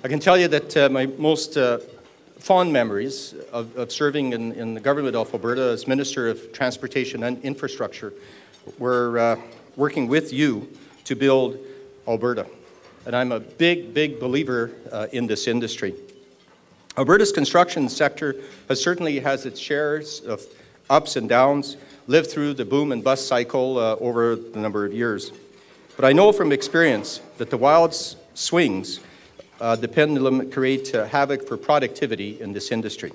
I can tell you that my most fond memories of serving in the government of Alberta as Minister of Transportation and Infrastructure were working with you to build Alberta. And I'm a big, big believer in this industry. Alberta's construction sector certainly has its shares of ups and downs, lived through the boom and bust cycle over the number of years. But I know from experience that the wild swings the pendulum create havoc for productivity in this industry.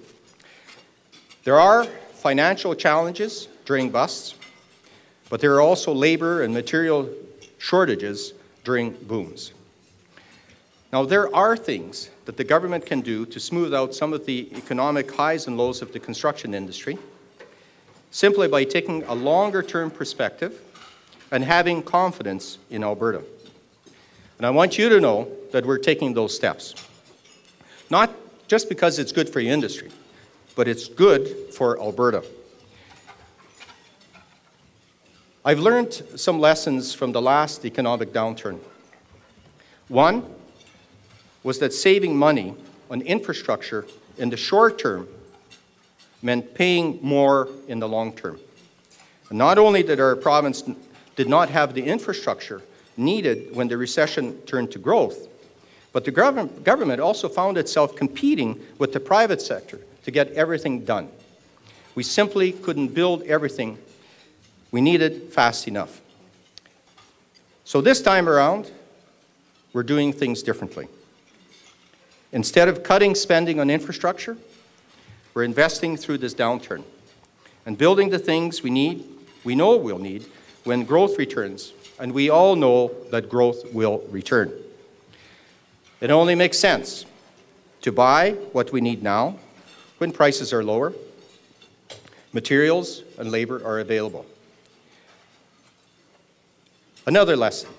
There are financial challenges during busts, but there are also labor and material shortages during booms. Now, there are things that the government can do to smooth out some of the economic highs and lows of the construction industry, simply by taking a longer-term perspective and having confidence in Alberta. And I want you to know that we're taking those steps. Not just because it's good for the industry, but it's good for Alberta. I've learned some lessons from the last economic downturn. One was that saving money on infrastructure in the short term meant paying more in the long term. And not only did our province did not have the infrastructure needed when the recession turned to growth, but the government also found itself competing with the private sector to get everything done. We simply couldn't build everything we needed fast enough. So this time around, we're doing things differently. Instead of cutting spending on infrastructure, we're investing through this downturn and building the things we know we'll need when growth returns, and we all know that growth will return. It only makes sense to buy what we need now when prices are lower, materials and labor are available. Another lesson: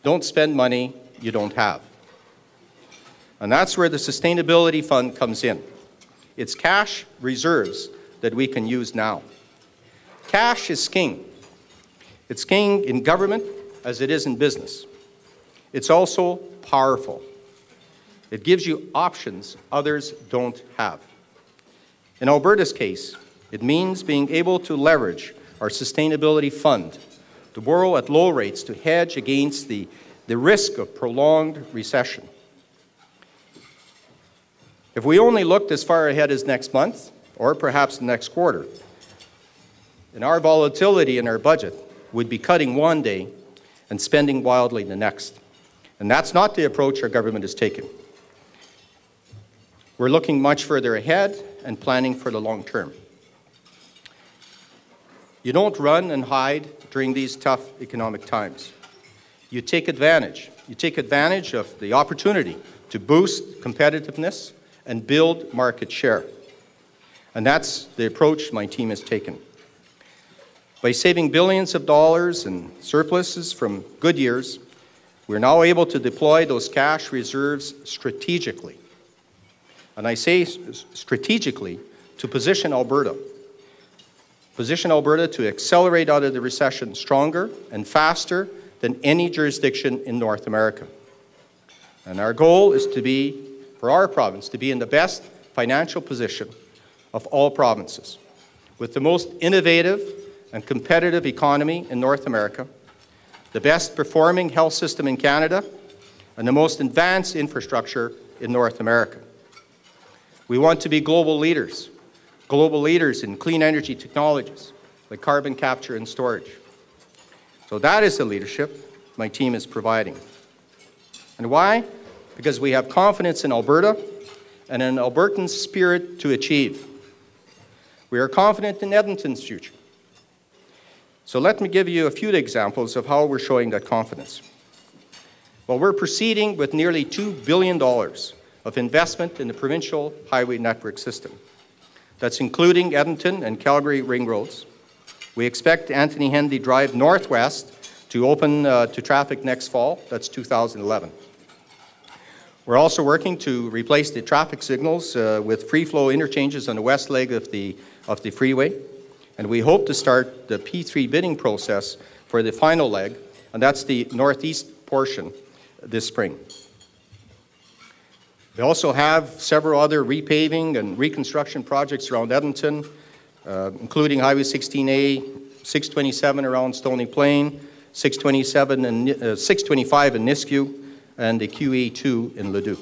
don't spend money you don't have. And that's where the Sustainability Fund comes in. It's cash reserves that we can use now. Cash is king. It's king in government as it is in business. It's also powerful. It gives you options others don't have. In Alberta's case, it means being able to leverage our Sustainability Fund to borrow at low rates to hedge against the risk of prolonged recession. If we only looked as far ahead as next month, or perhaps the next quarter, then our volatility in our budget would be cutting one day and spending wildly the next. And that's not the approach our government is taking. We're looking much further ahead and planning for the long term. You don't run and hide during these tough economic times. You take advantage. You take advantage of the opportunity to boost competitiveness and build market share. And that's the approach my team has taken. By saving billions of dollars in surpluses from good years, we're now able to deploy those cash reserves strategically. And I say strategically to position Alberta to accelerate out of the recession stronger and faster than any jurisdiction in North America. And our goal is for our province to be in the best financial position of all provinces, with the most innovative and competitive economy in North America, the best performing health system in Canada, and the most advanced infrastructure in North America. We want to be global leaders in clean energy technologies like carbon capture and storage. So that is the leadership my team is providing. And why? Because we have confidence in Alberta and an Albertan spirit to achieve. We are confident in Edmonton's future. So let me give you a few examples of how we're showing that confidence. Well, we're proceeding with nearly $2 billion of investment in the provincial highway network system. That's including Edmonton and Calgary ring roads. We expect Anthony Henday Drive Northwest to open to traffic next fall. That's 2011. We're also working to replace the traffic signals with free-flow interchanges on the west leg of the freeway, and we hope to start the P3 bidding process for the final leg, and that's the northeast portion, this spring. We also have several other repaving and reconstruction projects around Edmonton, including Highway 16A, 627 around Stony Plain, 627 and 625 in Nisku, and the QA2 in Leduc.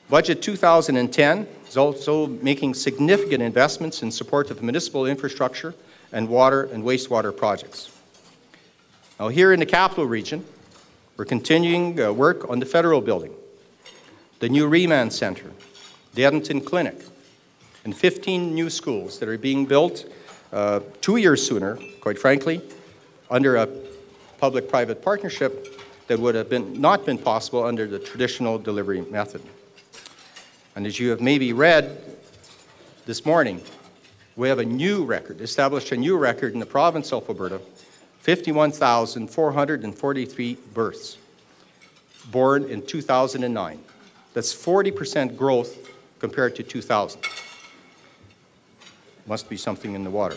Budget 2010 is also making significant investments in support of municipal infrastructure and water and wastewater projects. Now here in the capital region, we're continuing work on the federal building, the new Remand Center, the Edmonton Clinic, and 15 new schools that are being built 2 years sooner, quite frankly, under a public-private partnership that would have not been possible under the traditional delivery method. And as you have maybe read this morning, we have a new record, established a new record in the province of Alberta, 51,443 births born in 2009. That's 40% growth compared to 2000. Must be something in the water.